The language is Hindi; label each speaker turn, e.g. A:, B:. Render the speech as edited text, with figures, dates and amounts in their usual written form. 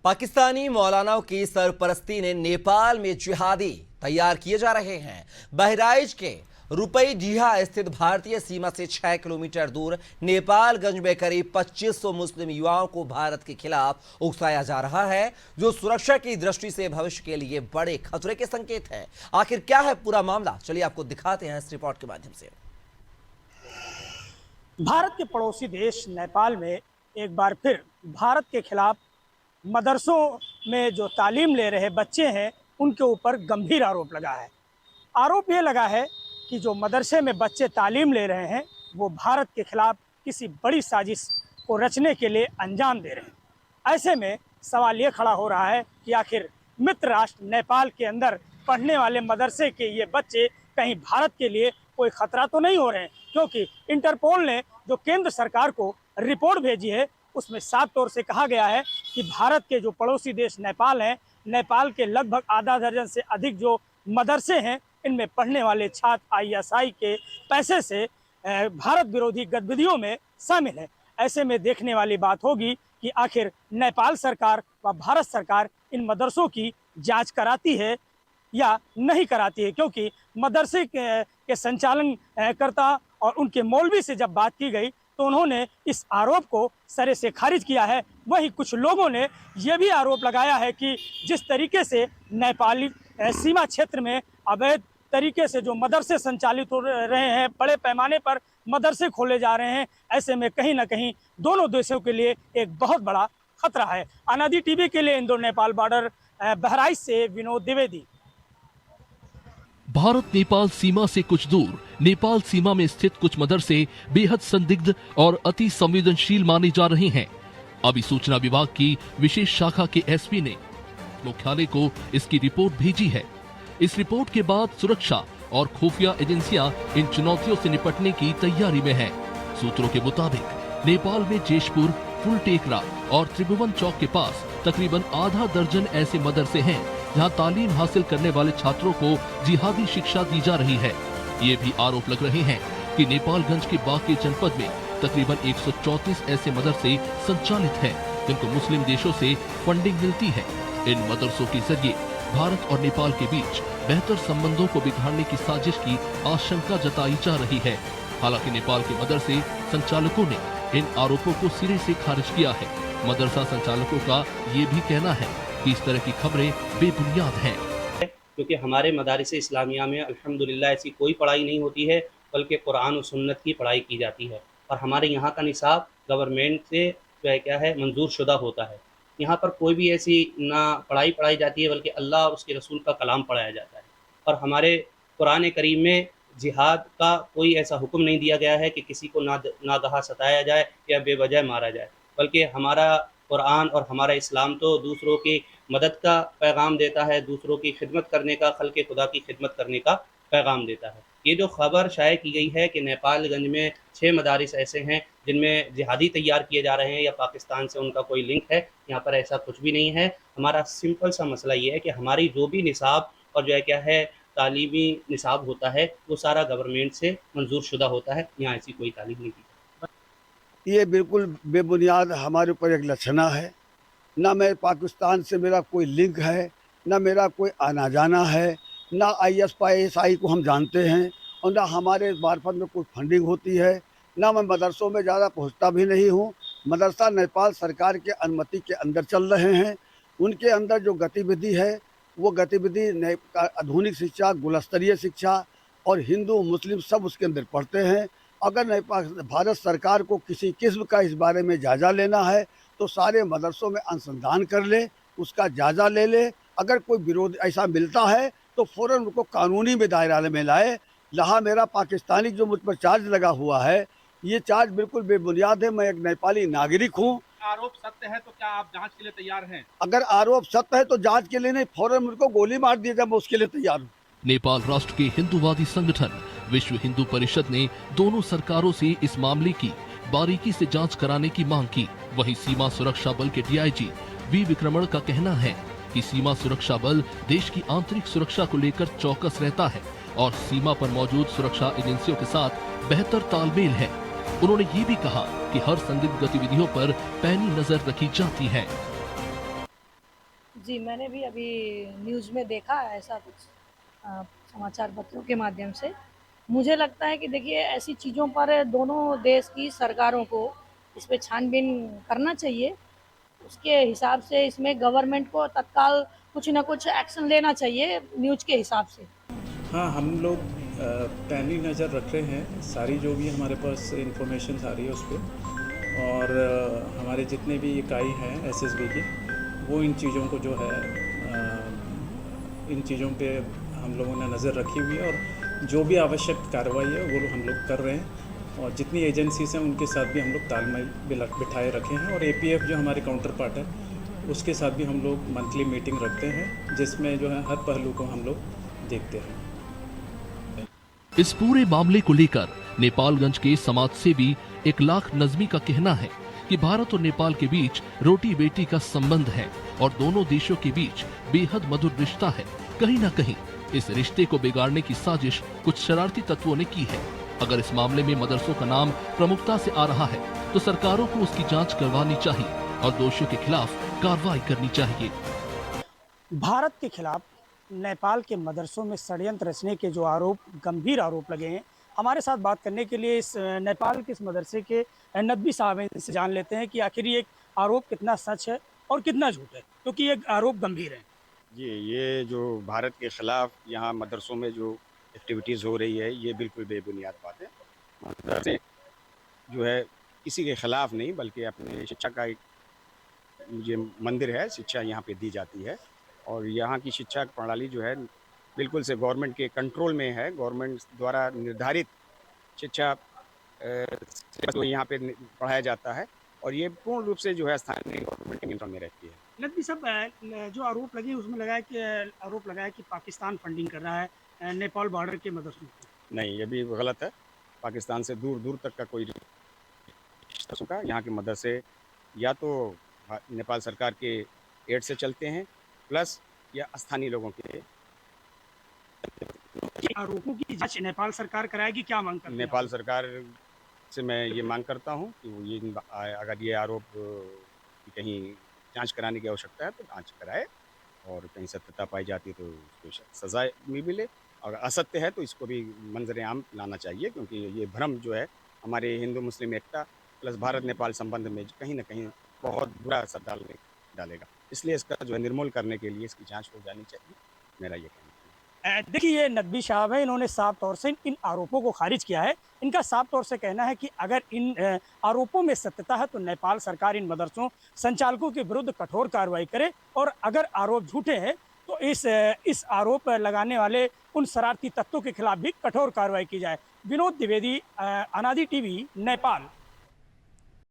A: पाकिस्तानी मौलानाओं की सरपरस्ती ने नेपाल में जिहादी तैयार किए जा रहे हैं। बहराइच के रुपईडीहा स्थित भारतीय सीमा से 6 किलोमीटर दूर नेपालगंज में करीब 2500 मुस्लिम युवाओं को भारत के खिलाफ उकसाया जा रहा है, जो सुरक्षा की दृष्टि से भविष्य के लिए बड़े खतरे के संकेत है। आखिर क्या है पूरा मामला, चलिए आपको दिखाते हैं इस रिपोर्ट के माध्यम से।
B: भारत के पड़ोसी देश नेपाल में एक बार फिर भारत के खिलाफ मदरसों में जो तालीम ले रहे बच्चे हैं उनके ऊपर गंभीर आरोप लगा है। आरोप ये लगा है कि जो मदरसे में बच्चे तालीम ले रहे हैं वो भारत के खिलाफ किसी बड़ी साजिश को रचने के लिए अंजाम दे रहे हैं। ऐसे में सवाल ये खड़ा हो रहा है कि आखिर मित्र राष्ट्र नेपाल के अंदर पढ़ने वाले मदरसे के ये बच्चे कहीं भारत के लिए कोई खतरा तो नहीं हो रहे हैं, क्योंकि इंटरपोल ने जो केंद्र सरकार को रिपोर्ट भेजी है उसमें साफ तौर से कहा गया है कि भारत के जो पड़ोसी देश नेपाल हैं, नेपाल के लगभग आधा दर्जन से अधिक जो मदरसे हैं इनमें पढ़ने वाले छात्र आईएसआई के पैसे से भारत विरोधी गतिविधियों में शामिल है। ऐसे में देखने वाली बात होगी कि आखिर नेपाल सरकार व भारत सरकार इन मदरसों की जांच कराती है या नहीं कराती है, क्योंकि मदरसे के संचालन करता और उनके मौलवी से जब बात की गई तो उन्होंने इस आरोप को सरे से खारिज किया है। वहीं कुछ लोगों ने यह भी आरोप लगाया है कि जिस तरीके से नेपाली सीमा क्षेत्र में अवैध तरीके से जो मदरसे संचालित हो रहे हैं, बड़े पैमाने पर मदरसे खोले जा रहे हैं, ऐसे में कहीं ना कहीं दोनों देशों के लिए एक बहुत बड़ा खतरा है। अनादि टीवी के लिए इंदौर नेपाल बॉर्डर बहराइच से विनोद द्विवेदी।
C: भारत नेपाल सीमा से कुछ दूर नेपाल सीमा में स्थित कुछ मदरसे बेहद संदिग्ध और अति संवेदनशील माने जा रहे हैं। अभी सूचना विभाग की विशेष शाखा के एसपी ने मुख्यालय को इसकी रिपोर्ट भेजी है। इस रिपोर्ट के बाद सुरक्षा और खुफिया एजेंसियां इन चुनौतियों से निपटने की तैयारी में हैं। सूत्रों के मुताबिक नेपाल में जेशपुर, फुलटेकरा और त्रिभुवन चौक के पास तकरीबन आधा दर्जन ऐसे मदरसे हैं जहां तालीम हासिल करने वाले छात्रों को जिहादी शिक्षा दी जा रही है। ये भी आरोप लग रहे हैं कि नेपालगंज के बाकी जनपद में तकरीबन 134 ऐसे मदरसे संचालित हैं जिनको मुस्लिम देशों से फंडिंग मिलती है। इन मदरसों के जरिए भारत और नेपाल के बीच बेहतर संबंधों को बिगाड़ने की साजिश की आशंका जताई जा रही है। हालांकि नेपाल के मदरसे संचालकों ने इन आरोपों को सिरे से खारिज किया है। मदरसा संचालकों का ये भी कहना है कि इस तरह की खबरें बेबुनियाद हैं,
D: क्योंकि हमारे मदारिस इस्लामिया में अल्हम्दुलिल्लाह ऐसी कोई पढ़ाई नहीं होती है, बल्कि कुरान और सुन्नत की पढ़ाई की जाती है। और हमारे यहाँ का निसाब गवर्नमेंट से जो है क्या है मंजूर शुदा होता है। यहाँ पर कोई भी ऐसी ना पढ़ाई पढ़ाई जाती है, बल्कि अल्लाह और उसके रसूल का कलाम पढ़ाया जाता है। और हमारे कुरान करीम में जिहाद का कोई ऐसा हुक्म नहीं दिया गया है कि किसी को नागहा सताया जाए या बेवजह मारा जाए, बल्कि हमारा कुरान और हमारा इस्लाम तो दूसरों की मदद का पैगाम देता है, दूसरों की खिदमत करने का, खल्क़े खुदा की खिदमत करने का पैगाम देता है। ये जो खबर शाये की गई है कि नेपालगंज में 6 मदारिस ऐसे हैं जिनमें जिहादी तैयार किए जा रहे हैं या पाकिस्तान से उनका कोई लिंक है, यहाँ पर ऐसा कुछ भी नहीं है। हमारा सिंपल सा मसला ये है कि हमारी जो भी निसाब और जो है क्या है तालीमी निसाब होता है वो सारा गवर्नमेंट से मंजूर शुदा होता है। यहाँ ऐसी कोई तालीम नहीं दी।
E: ये बिल्कुल बेबुनियाद हमारे ऊपर एक लक्षणा है। ना मैं पाकिस्तान से मेरा कोई लिंक है, ना मेरा कोई आना जाना है, ना ISI को हम जानते हैं और ना हमारे मार्फत में कोई फंडिंग होती है, ना मैं मदरसों में ज़्यादा पहुंचता भी नहीं हूं। मदरसा नेपाल सरकार के अनुमति के अंदर चल रहे हैं। उनके अंदर जो गतिविधि है वो गतिविधि आधुनिक शिक्षा, गुलस्तरीय शिक्षा और हिंदू मुस्लिम सब उसके अंदर पढ़ते हैं। अगर भारत सरकार को किसी किस्म का इस बारे में जायज़ा लेना है तो सारे मदरसों में अनुसंधान कर ले, उसका जायज़ा ले ले। अगर कोई विरोध ऐसा मिलता है तो फ़ौरन उनको कानूनी में दायरा में लाए। यहाँ मेरा पाकिस्तानी जो मुझ पर चार्ज लगा हुआ है, ये चार्ज बिल्कुल बेबुनियाद है। मैं एक नेपाली नागरिक हूँ।
F: आरोप सत्य है तो क्या आप जांच के लिए तैयार हैं?
E: अगर आरोप सत्य है तो जांच के लिए नहीं, फौरन उनको गोली मार दिया जाए, मैं उसके लिए तैयार हूँ।
C: नेपाल राष्ट्र के हिंदूवादी संगठन विश्व हिंदू परिषद ने दोनों सरकारों से इस मामले की बारीकी से जांच कराने की मांग की। वहीं सीमा सुरक्षा बल के DIG वी विक्रमण का कहना है कि सीमा सुरक्षा बल देश की आंतरिक सुरक्षा को लेकर चौकस रहता है और सीमा पर मौजूद सुरक्षा एजेंसियों के साथ बेहतर तालमेल है। उन्होंने ये भी कहा कि हर संदिग्ध गतिविधियों पर पैनी नजर रखी जाती है।
G: जी, मैंने भी अभी न्यूज़ में देखा है ऐसा कुछ समाचार पत्रों के माध्यम से। मुझे लगता है कि देखिए ऐसी चीज़ों पर दोनों देश की सरकारों को इस पे छानबीन करना चाहिए। उसके हिसाब से इसमें गवर्नमेंट को तत्काल कुछ न कुछ एक्शन लेना चाहिए न्यूज़ के हिसाब से।
H: हाँ, हम लोग पैनी नज़र रख रहे हैं सारी जो भी हमारे पास इंफॉर्मेशन आ रही है उस पर। और हमारे जितने भी इकाई हैं एसएसबी की, वो इन चीज़ों को जो है इन चीज़ों पे हम लोगों ने नज़र रखी हुई है और जो भी आवश्यक कार्रवाई है वो हम लोग कर रहे हैं। और जितनी एजेंसीज हैं उनके साथ भी हम लोग तालमेल बिठाए रखे हैं। और एपीएफ जो हमारे काउंटर पार्ट है उसके साथ भी हम लोग मंथली मीटिंग रखते हैं, जिसमें जो है हर पहलू को हम लोग देखते हैं।
C: इस पूरे मामले को लेकर नेपालगंज के समाजसेवी इकलाख नजमी का कहना है कि भारत और नेपाल के बीच रोटी बेटी का संबंध है और दोनों देशों के बीच बेहद मधुर रिश्ता है। कहीं न कहीं इस रिश्ते को बिगाड़ने की साजिश कुछ शरारती तत्वों ने की है। अगर इस मामले में मदरसों का नाम प्रमुखता से आ रहा है तो सरकारों को उसकी जांच करवानी चाहिए और दोषियों के खिलाफ कार्रवाई करनी चाहिए।
B: भारत के खिलाफ नेपाल के मदरसों में षड्यंत्र रचने के जो आरोप, गंभीर आरोप लगे हैं, हमारे साथ बात करने के लिए इस नेपाल के इस मदरसे के नदवी साहब हैं, इनसे जान लेते हैं कि आखिर ये आरोप कितना सच है और कितना झूठ है, क्योंकि ये आरोप गंभीर है।
I: जी, ये जो भारत के ख़िलाफ़ यहाँ मदरसों में जो एक्टिविटीज़ हो रही है, ये बिल्कुल बेबुनियाद बात है। मदरसे जो है किसी के ख़िलाफ़ नहीं, बल्कि अपने शिक्षा का एक ये मंदिर है, शिक्षा यहाँ पे दी जाती है। और यहाँ की शिक्षा प्रणाली जो है बिल्कुल से गवर्नमेंट के कंट्रोल में है। गवर्नमेंट द्वारा निर्धारित शिक्षा जो यहाँ पे पढ़ाया जाता है और ये पूर्ण रूप से जो है स्थानीय गवर्नमेंट के नियंत्रण में रहती है।
B: नदवी साहब, जो आरोप लगे उसमें आरोप लगाया कि पाकिस्तान फंडिंग कर रहा है नेपाल बॉर्डर के मदरसों को।
I: नहीं, ये भी गलत है। पाकिस्तान से दूर दूर तक का कोई रिश्ता का यहाँ के मदरसे या तो नेपाल सरकार के एड से चलते हैं, प्लस या स्थानीय लोगों के।
B: आरोपों की जांच नेपाल सरकार कराएगी, क्या मांग करते हैं?
I: नेपाल सरकार से मैं ये मांग करता हूँ कि वो ये अगर ये आरोप की कहीं जांच कराने की आवश्यकता है तो जांच कराए, और कहीं सत्यता पाई जाती है तो उसको सज़ा भी मिले, और असत्य है तो इसको भी मंजर आम लाना चाहिए, क्योंकि ये भ्रम जो है हमारे हिंदू मुस्लिम एकता प्लस भारत नेपाल संबंध में कहीं ना कहीं बहुत बुरा असर डालेगा। इसलिए इसका जो है निर्मूल करने के लिए इसकी जांच हो जानी चाहिए, मेरा ये कहना है।
B: देखिए, ये नदवी साहब है, इन्होंने साफ तौर से इन आरोपों को खारिज किया है। इनका साफ तौर से कहना है कि अगर इन आरोपों में सत्यता है तो नेपाल सरकार इन मदरसों संचालकों के विरुद्ध कठोर कार्रवाई करे, और अगर आरोप झूठे हैं तो इस आरोप लगाने वाले उन शरारती तत्वों के खिलाफ भी कठोर कार्रवाई की जाए। विनोद द्विवेदी, अनादि टीवी, नेपाल।